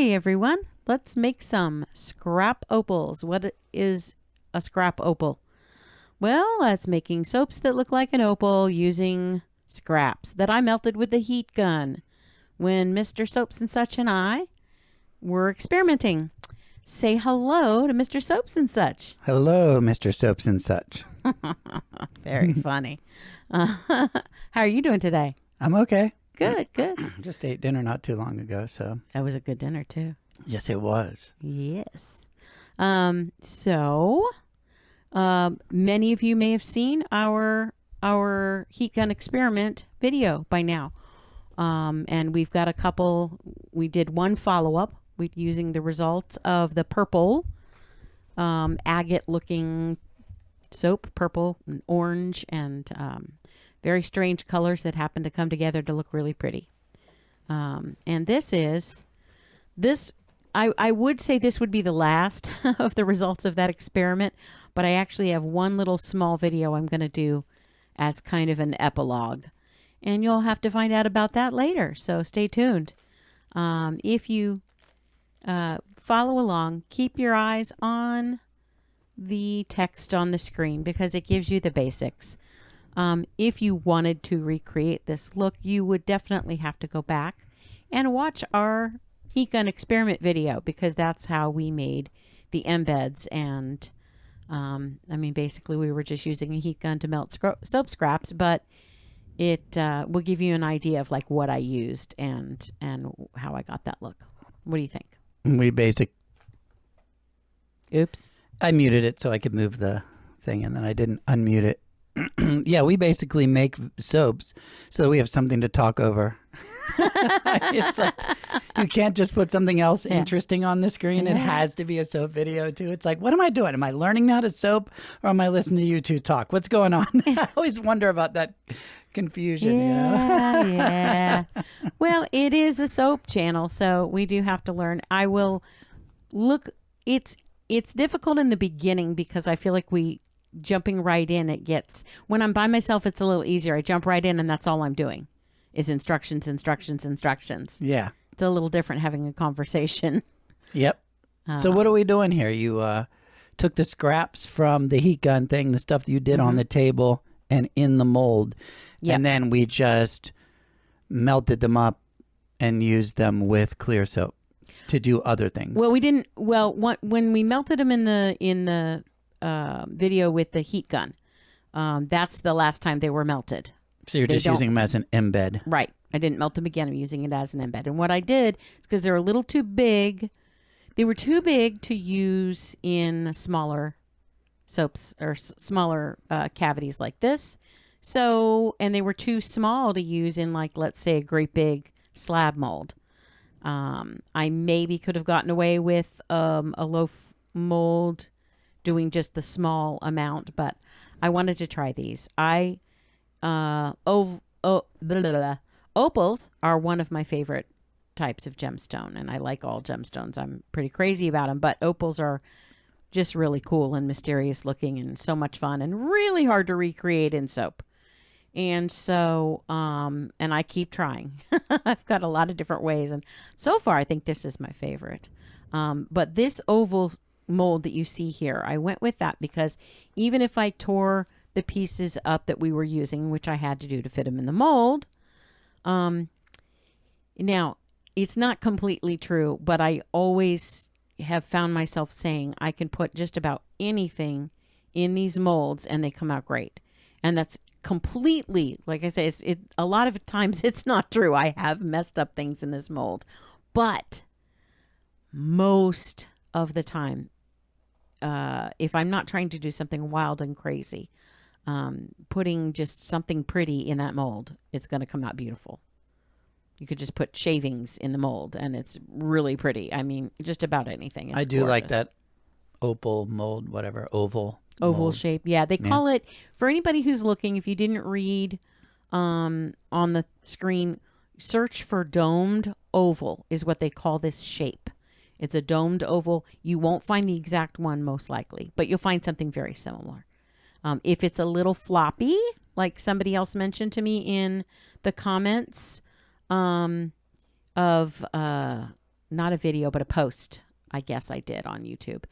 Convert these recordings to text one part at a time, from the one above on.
Hey everyone, let's make some scrap opals. What is a scrap opal? Well, that's making soaps that look like an opal using scraps that I melted with the heat gun when Mr. Soaps and Such and I were experimenting. Say hello to Mr. Soaps and Such. Hello, Mr. Soaps and Such. Very funny. How are you doing today? I'm okay. Good. Just ate dinner not too long ago, so. That was a good dinner too. Yes, it was. Yes. Many of you may have seen our heat gun experiment video by now. And we've got a couple. We did one follow-up with using the results of the purple agate looking soap, purple and orange, and very strange colors that happen to come together to look really pretty. And I would say this would be the last of the results of that experiment, but I actually have one little small video I'm going to do as kind of an epilogue. And you'll have to find out about that later, so stay tuned. If you follow along, keep your eyes on the text on the screen because it gives you the basics. If you wanted to recreate this look, you would definitely have to go back and watch our heat gun experiment video because that's how we made the embeds. And basically we were just using a heat gun to melt soap scraps, but it will give you an idea of like what I used and how I got that look. What do you think? Oops. I muted it so I could move the thing, and then I didn't unmute it. Yeah, we basically make soaps so that we have something to talk over. It's like, you can't just put something else interesting on the screen. It has to be a soap video too. It's like, what am I doing? Am I learning how to soap, or am I listening to you two talk? What's going on? I always wonder about that confusion. Yeah. Well, it is a soap channel, so we do have to learn. I will look. It's difficult in the beginning because I feel like jumping right in, when I'm by myself, it's a little easier. I jump right in and that's all I'm doing is instructions. Yeah. It's a little different having a conversation. Yep. So what are we doing here? You took the scraps from the heat gun thing, the stuff that you did on the table and in the mold. Yep. And then we just melted them up and used them with clear soap to do other things. Well, we didn't. Well, when we melted them in the video with the heat gun, that's the last time they were melted. So you're just using them as an embed. Right. I didn't melt them again. I'm using it as an embed. And what I did is because they're a little too big. They were too big to use in smaller soaps or smaller cavities like this. So, and they were too small to use in like, let's say, a great big slab mold. I maybe could have gotten away with a loaf mold doing just the small amount, but I wanted to try these. Opals are one of my favorite types of gemstone, and I like all gemstones. I'm pretty crazy about them, but opals are just really cool and mysterious looking and so much fun and really hard to recreate in soap. And so, and I keep trying. I've got a lot of different ways, and so far I think this is my favorite. But this oval mold that you see here, I went with that because even if I tore the pieces up that we were using, which I had to do to fit them in the mold, now it's not completely true, but I always have found myself saying I can put just about anything in these molds and they come out great. And that's completely, like I say, a lot of times it's not true. I have messed up things in this mold, but most of the time, if I'm not trying to do something wild and crazy, putting just something pretty in that mold, it's going to come out beautiful. You could just put shavings in the mold and it's really pretty. I mean, just about anything. It's I do gorgeous. like that opal mold, whatever, oval mold shape. Yeah, they call it, for anybody who's looking, if you didn't read on the screen, search for domed oval is what they call this shape. It's a domed oval. You won't find the exact one most likely, but you'll find something very similar. If it's a little floppy, like somebody else mentioned to me in the comments of not a video, but a post, I guess I did on YouTube.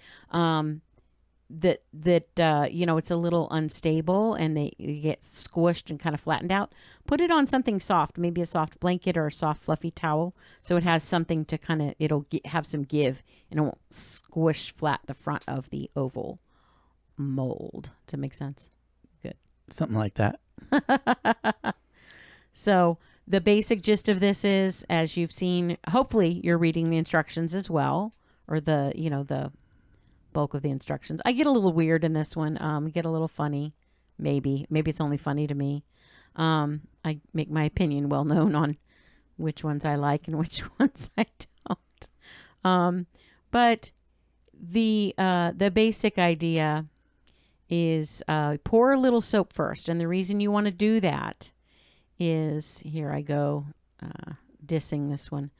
That it's a little unstable and they get squished and kind of flattened out. Put it on something soft, maybe a soft blanket or a soft fluffy towel, so it has something to kind of, have some give and it won't squish flat the front of the oval mold. Does that make sense? Good. Something like that. So the basic gist of this is, as you've seen, hopefully you're reading the instructions as well, or the bulk of the instructions. I get a little weird in this one. Get a little funny. Maybe it's only funny to me. I make my opinion well known on which ones I like and which ones I don't. But the basic idea is pour a little soap first. And the reason you want to do that is, here I go, dissing this one.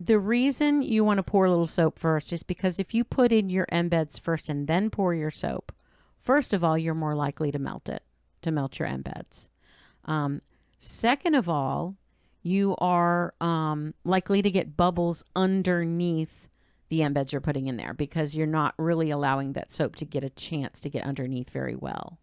The reason you want to pour a little soap first is because if you put in your embeds first and then pour your soap, first of all, you're more likely to melt your embeds. Second of all, you are likely to get bubbles underneath the embeds you're putting in there because you're not really allowing that soap to get a chance to get underneath very well.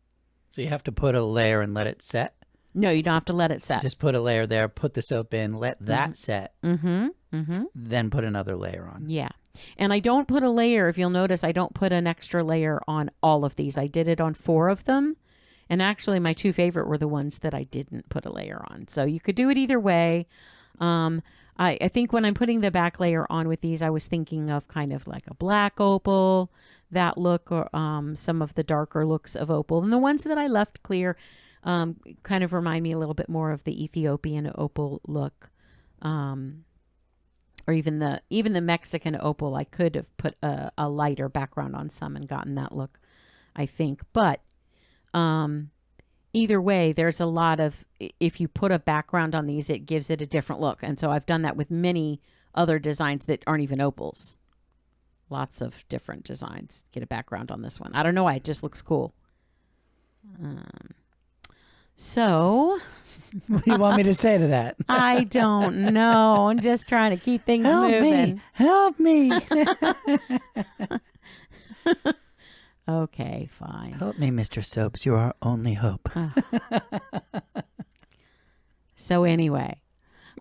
So you have to put a layer and let it set? No, you don't have to let it set. Just put a layer there, put the soap in, let that set, then put another layer on. Yeah. And I don't put a layer. If you'll notice, I don't put an extra layer on all of these. I did it on 4 of them. And actually, my 2 favorite were the ones that I didn't put a layer on. So you could do it either way. I think when I'm putting the back layer on with these, I was thinking of kind of like a black opal, that look, or some of the darker looks of opal. And the ones that I left clear kind of remind me a little bit more of the Ethiopian opal look, or even the Mexican opal. I could have put a lighter background on some and gotten that look, I think. But either way, there's a lot of, if you put a background on these, it gives it a different look. And so I've done that with many other designs that aren't even opals. Lots of different designs. Get a background on this one. I don't know why, it just looks cool. So, what do you want me to say to that? I don't know. I'm just trying to keep things moving. Help me. Okay, fine. Help me, Mr. Soaps. You're our only hope. So anyway,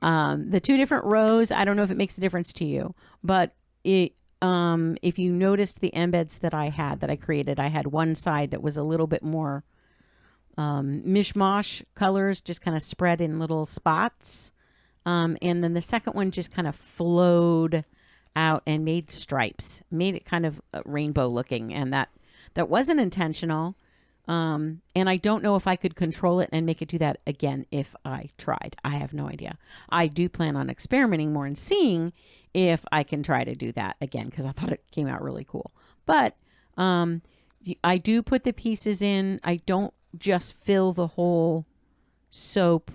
the 2 different rows, I don't know if it makes a difference to you, but if you noticed the embeds that I created, I had one side that was a little bit more mishmash colors, just kind of spread in little spots. And then the second one just kind of flowed out and made stripes, made it kind of rainbow looking. And that wasn't intentional. And I don't know if I could control it and make it do that again if I tried. I have no idea. I do plan on experimenting more and seeing if I can try to do that again, because I thought it came out really cool. But I do put the pieces in. I don't just fill the whole soap,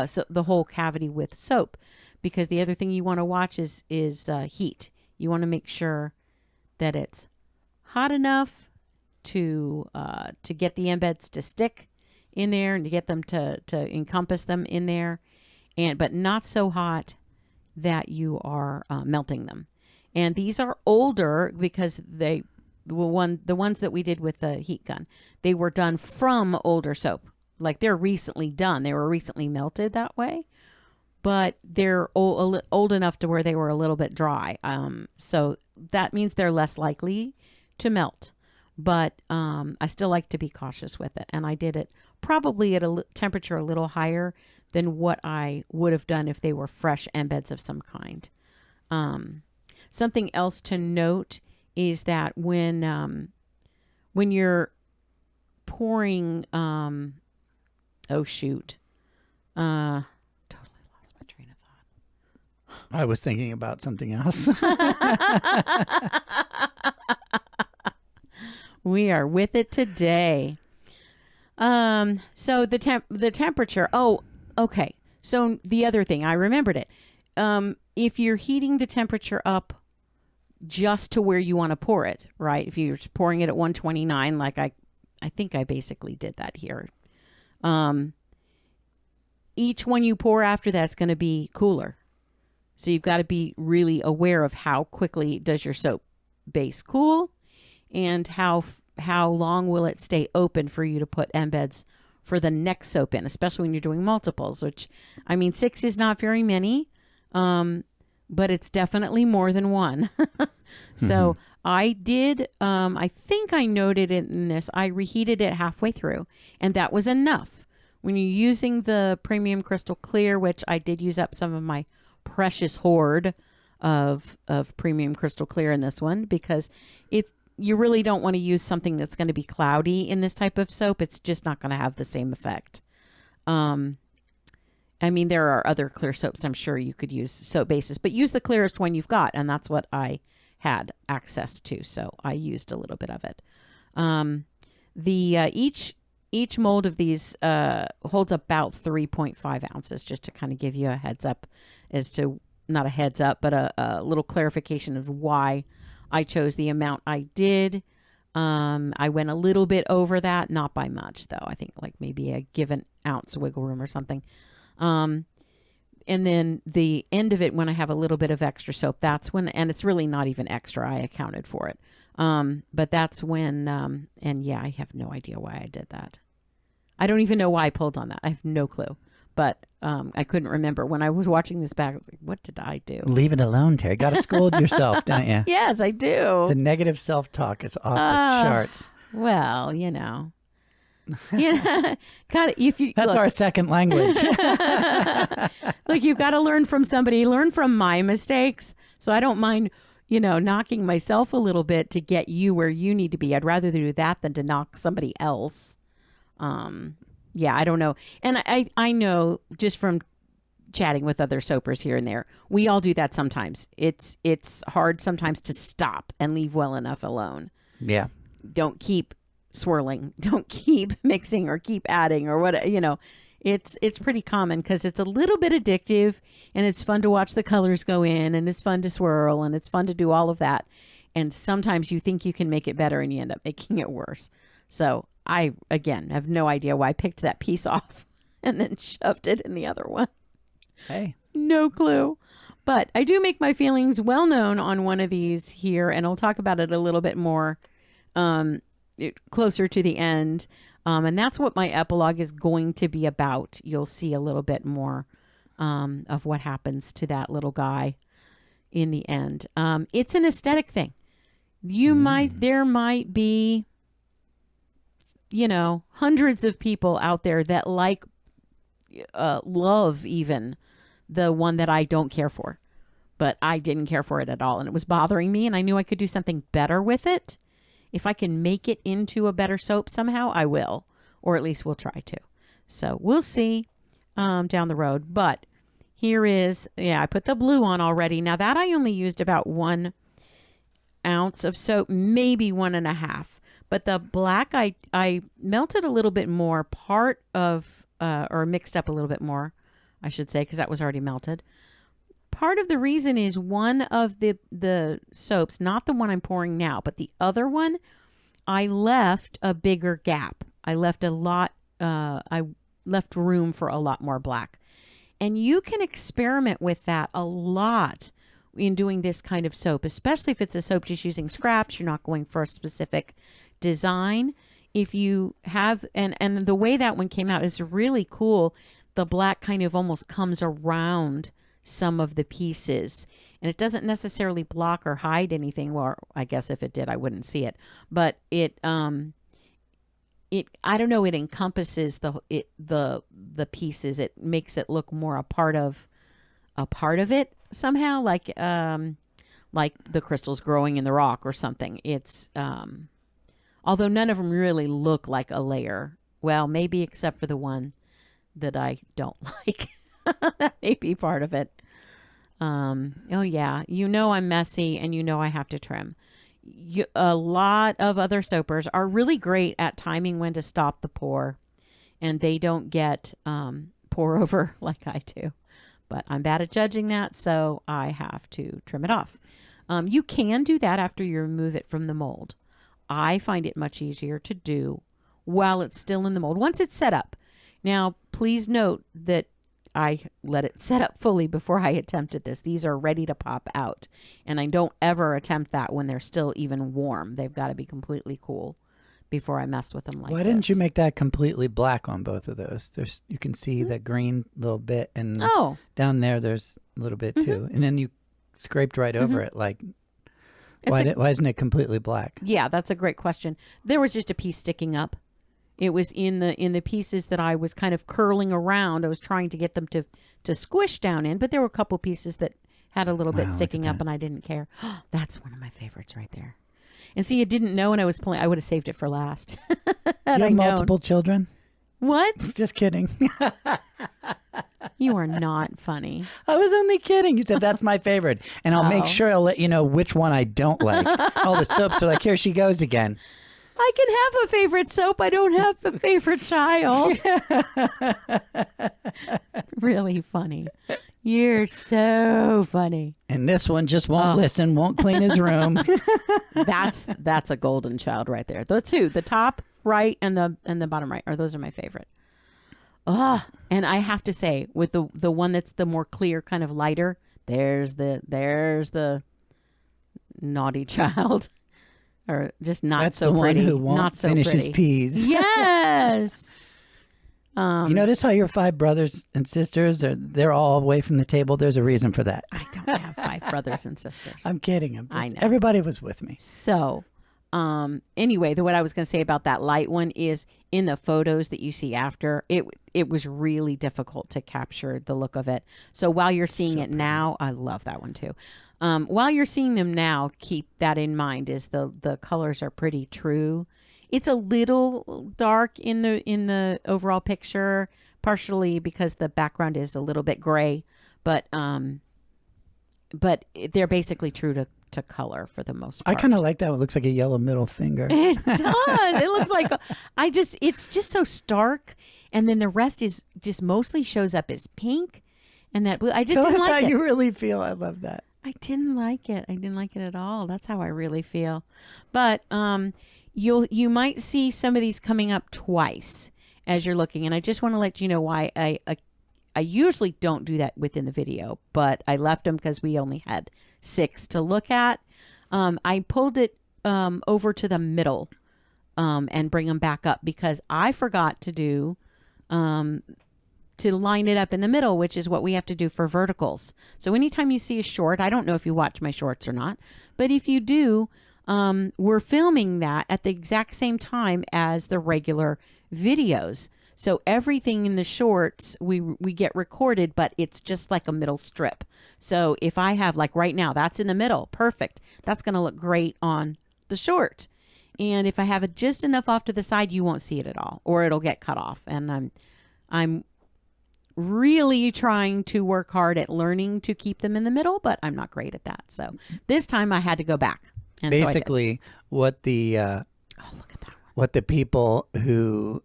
so the whole cavity with soap, because the other thing you want to watch is heat. You want to make sure that it's hot enough to get the embeds to stick in there and to get them to encompass them in there, but not so hot that you are melting them. And these are older because the ones that we did with the heat gun, they were done from older soap. Like they're recently done. They were recently melted that way, but they're old enough to where they were a little bit dry. So that means they're less likely to melt. But I still like to be cautious with it. And I did it probably at a temperature a little higher than what I would have done if they were fresh embeds of some kind. Something else to note is that when you're pouring, oh shoot, totally lost my train of thought. I was thinking about something else. We are with it today. So the temperature. Oh, okay. So the other thing, I remembered it. If you're heating the temperature up just to where you want to pour it, right? If you're pouring it at 129, like I think I basically did that here. Each one you pour after that's going to be cooler. So you've got to be really aware of how quickly does your soap base cool, and how long will it stay open for you to put embeds for the next soap in, especially when you're doing multiples, which, I mean, 6 is not very many, but it's definitely more than one. So I did, I think I noted it in this, I reheated it halfway through, and that was enough. When you're using the premium crystal clear, which I did use up some of my precious hoard of premium crystal clear in this one, because you really don't want to use something that's going to be cloudy in this type of soap. It's just not going to have the same effect. I mean, there are other clear soaps I'm sure you could use soap bases, but use the clearest one you've got, and that's what I had access to, so I used a little bit of it. Each mold of these holds about 3.5 ounces, just to kind of give you a heads up as to, not a heads up, but a little clarification of why I chose the amount I did. I went a little bit over that, not by much though. I think like maybe a given ounce wiggle room or something. And then the end of it, when I have a little bit of extra soap, that's when, and it's really not even extra, I accounted for it. But that's when, and yeah, I have no idea why I did that. I don't even know why I pulled on that. I have no clue. But I couldn't remember. When I was watching this back, I was like, what did I do? Leave it alone, Terry. Got to scold yourself, don't you? Yes, I do. The negative self-talk is off the charts. Well, you know. Yeah, if you That's look, our second language. look, you've got to learn from somebody. Learn from my mistakes. So I don't mind, knocking myself a little bit to get you where you need to be. I'd rather do that than to knock somebody else. Yeah, I don't know. And I know just from chatting with other soapers here and there, we all do that sometimes. It's hard sometimes to stop and leave well enough alone. Yeah. Don't keep swirling. Don't keep mixing or keep adding or what, it's pretty common because it's a little bit addictive, and it's fun to watch the colors go in, and it's fun to swirl, and it's fun to do all of that. And sometimes you think you can make it better and you end up making it worse. So I, again, have no idea why I picked that piece off and then shoved it in the other one. Hey. No clue. But I do make my feelings well known on one of these here, and I'll talk about it a little bit more closer to the end. And that's what my epilogue is going to be about. You'll see a little bit more of what happens to that little guy in the end. It's an aesthetic thing. There might be, hundreds of people out there that love even the one that I don't care for, but I didn't care for it at all. And it was bothering me, and I knew I could do something better with it. If I can make it into a better soap somehow, I will, or at least we'll try to. So we'll see down the road. But here is, I put the blue on already. Now that I only used about 1 ounce of soap, maybe 1.5. But the black, I melted a little bit more, or mixed up a little bit more, I should say, because that was already melted. Part of the reason is one of the soaps, not the one I'm pouring now, but the other one, I left a bigger gap. I left I left room for a lot more black. And you can experiment with that a lot in doing this kind of soap, especially if it's a soap just using scraps. You're not going for a specific design. If you have, and the way that one came out is really cool. The black kind of almost comes around some of the pieces, and it doesn't necessarily block or hide anything. Well, I guess if it did, I wouldn't see it, but it I don't know, it encompasses the pieces. It makes it look more a part of it somehow, like the crystals growing in the rock or something. It's although none of them really look like a layer. Well, maybe except for the one that I don't like. That may be part of it. Oh yeah, I'm messy, and I have to trim. A lot of other soapers are really great at timing when to stop the pour, and they don't get pour over like I do. But I'm bad at judging that, so I have to trim it off. You can do that after you remove it from the mold. I find it much easier to do while it's still in the mold, once it's set up. Now, please note that I let it set up fully before I attempted this. These are ready to pop out. And I don't ever attempt that when they're still even warm. They've got to be completely cool before I mess with them like this. Why didn't you make that completely black on both of those? You can see the green little bit, and down there's a little bit too. And then you scraped right over it. Like, why isn't it completely black? Yeah, that's a great question. There was just a piece sticking up. It was in the pieces that I was kind of curling around. I was trying to get them to squish down in, but there were a couple pieces that had a little bit sticking up, and I didn't care. That's one of my favorites right there. And see, I didn't know when I was pulling. I would have saved it for last. You have multiple children? What? Just kidding. You are not funny. I was only kidding. You said that's my favorite. And I'll make sure I'll let you know which one I don't like. All the soaps are like, here she goes again. I can have a favorite soap. I don't have a favorite child. Really funny. You're so funny. And this one just won't listen, won't clean his room. That's a golden child right there. Those two, the top right and the bottom right, those are my favorite. And I have to say, with the one that's the more clear, kind of lighter, there's the naughty child. Or just not That's so the pretty. One who won't not so finish pretty. his peas. Yes. You notice how your 5 brothers and sisters they're all away from the table? There's a reason for that. I don't have 5 brothers and sisters. I'm kidding. I know. Everybody was with me. So, anyway, what I was going to say about that light one is in the photos that you see after, it was really difficult to capture the look of it. So while you're seeing it now, I love that one too. While you're seeing them now, keep that in mind is the colors are pretty true. It's a little dark in the overall picture, partially because the background is a little bit gray, but they're basically true to color for the most part. I kind of like that one. It looks like a yellow middle finger. It does. It looks like it's just so stark, and then the rest is just mostly shows up as pink and that blue. I just didn't like it. That's how you really feel. I love that. I didn't like it. I didn't like it at all. That's how I really feel. But you might see some of these coming up twice as you're looking, and I just want to let you know why I usually don't do that within the video, but I left them because we only had 6 to look at. I pulled it over to the middle and bring them back up because I forgot to do to line it up in the middle, which is what we have to do for verticals. So anytime you see a short, I don't know if you watch my shorts or not, but if you do, we're filming that at the exact same time as the regular videos. So everything in the shorts, we get recorded, but it's just like a middle strip. So if I have, like right now, that's in the middle, perfect. That's going to look great on the short. And if I have it just enough off to the side, you won't see it at all, or it'll get cut off. And I'm really trying to work hard at learning to keep them in the middle, but I'm not great at that. So this time I had to go back. And basically, what the look at that one. What the people who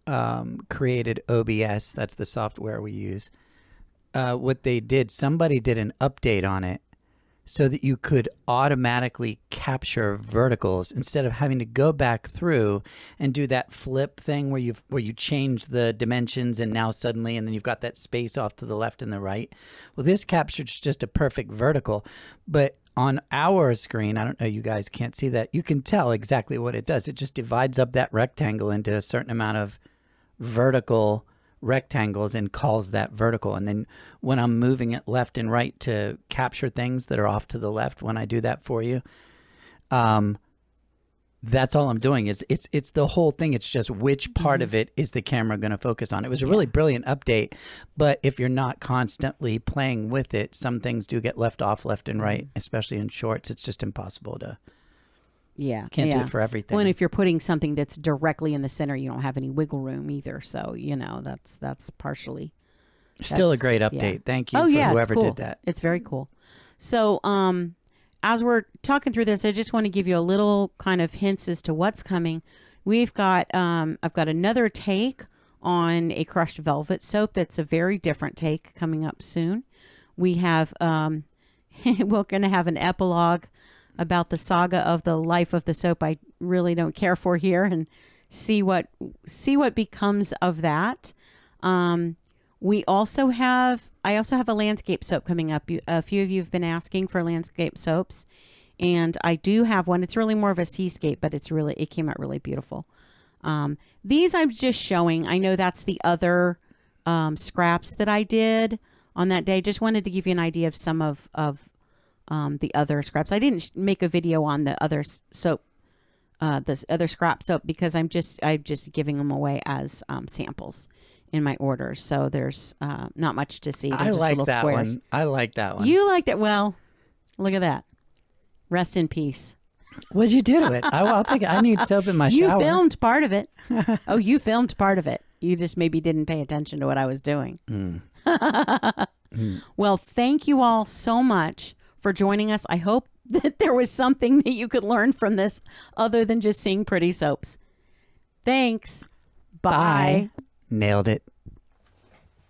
created OBS, that's the software we use, what they did, somebody did an update on it so that you could automatically capture verticals instead of having to go back through and do that flip thing where you change the dimensions and now suddenly, and then you've got that space off to the left and the right. Well, this captures just a perfect vertical, but on our screen, I don't know, you guys can't see that. You can tell exactly what it does. It just divides up that rectangle into a certain amount of vertical rectangles and calls that vertical. And then when I'm moving it left and right to capture things that are off to the left, when I do that for you, that's all I'm doing. It's the whole thing. It's just which part of it is the camera going to focus on. It was a really brilliant update, but if you're not constantly playing with it, some things do get left off left and right, especially in shorts. It's just impossible to. Can't do it for everything. Well, and if you're putting something that's directly in the center, you don't have any wiggle room either. So, that's partially. Still a great update. Yeah. Thank you for whoever cool. did that. It's very cool. So, as we're talking through this, I just want to give you a little kind of hints as to what's coming. We've got, I've got another take on a crushed velvet soap. That's a very different take coming up soon. We have, we're going to have an epilogue about the saga of the life of the soap I really don't care for here, and see what becomes of that. We also have I also have a landscape soap coming up. A few of you have been asking for landscape soaps, and I do have one. It's really more of a seascape, but it came out really beautiful. These I'm just showing. I know that's the other scraps that I did on that day. Just wanted to give you an idea of some of the other scraps. I didn't make a video on the other soap, this other scrap soap, because I'm just giving them away as samples in my orders. So there's not much to see. They're I just like little that squares. one. I like that one. You like that? Well, look at that. Rest in peace. What'd you do to it? I'll take it. I need soap in my You shower. filmed part of it. Oh, you filmed part of it. You just maybe didn't pay attention to what I was doing. Well, thank you all so much for joining us. I hope that there was something that you could learn from this other than just seeing pretty soaps. Thanks. Bye. Nailed it.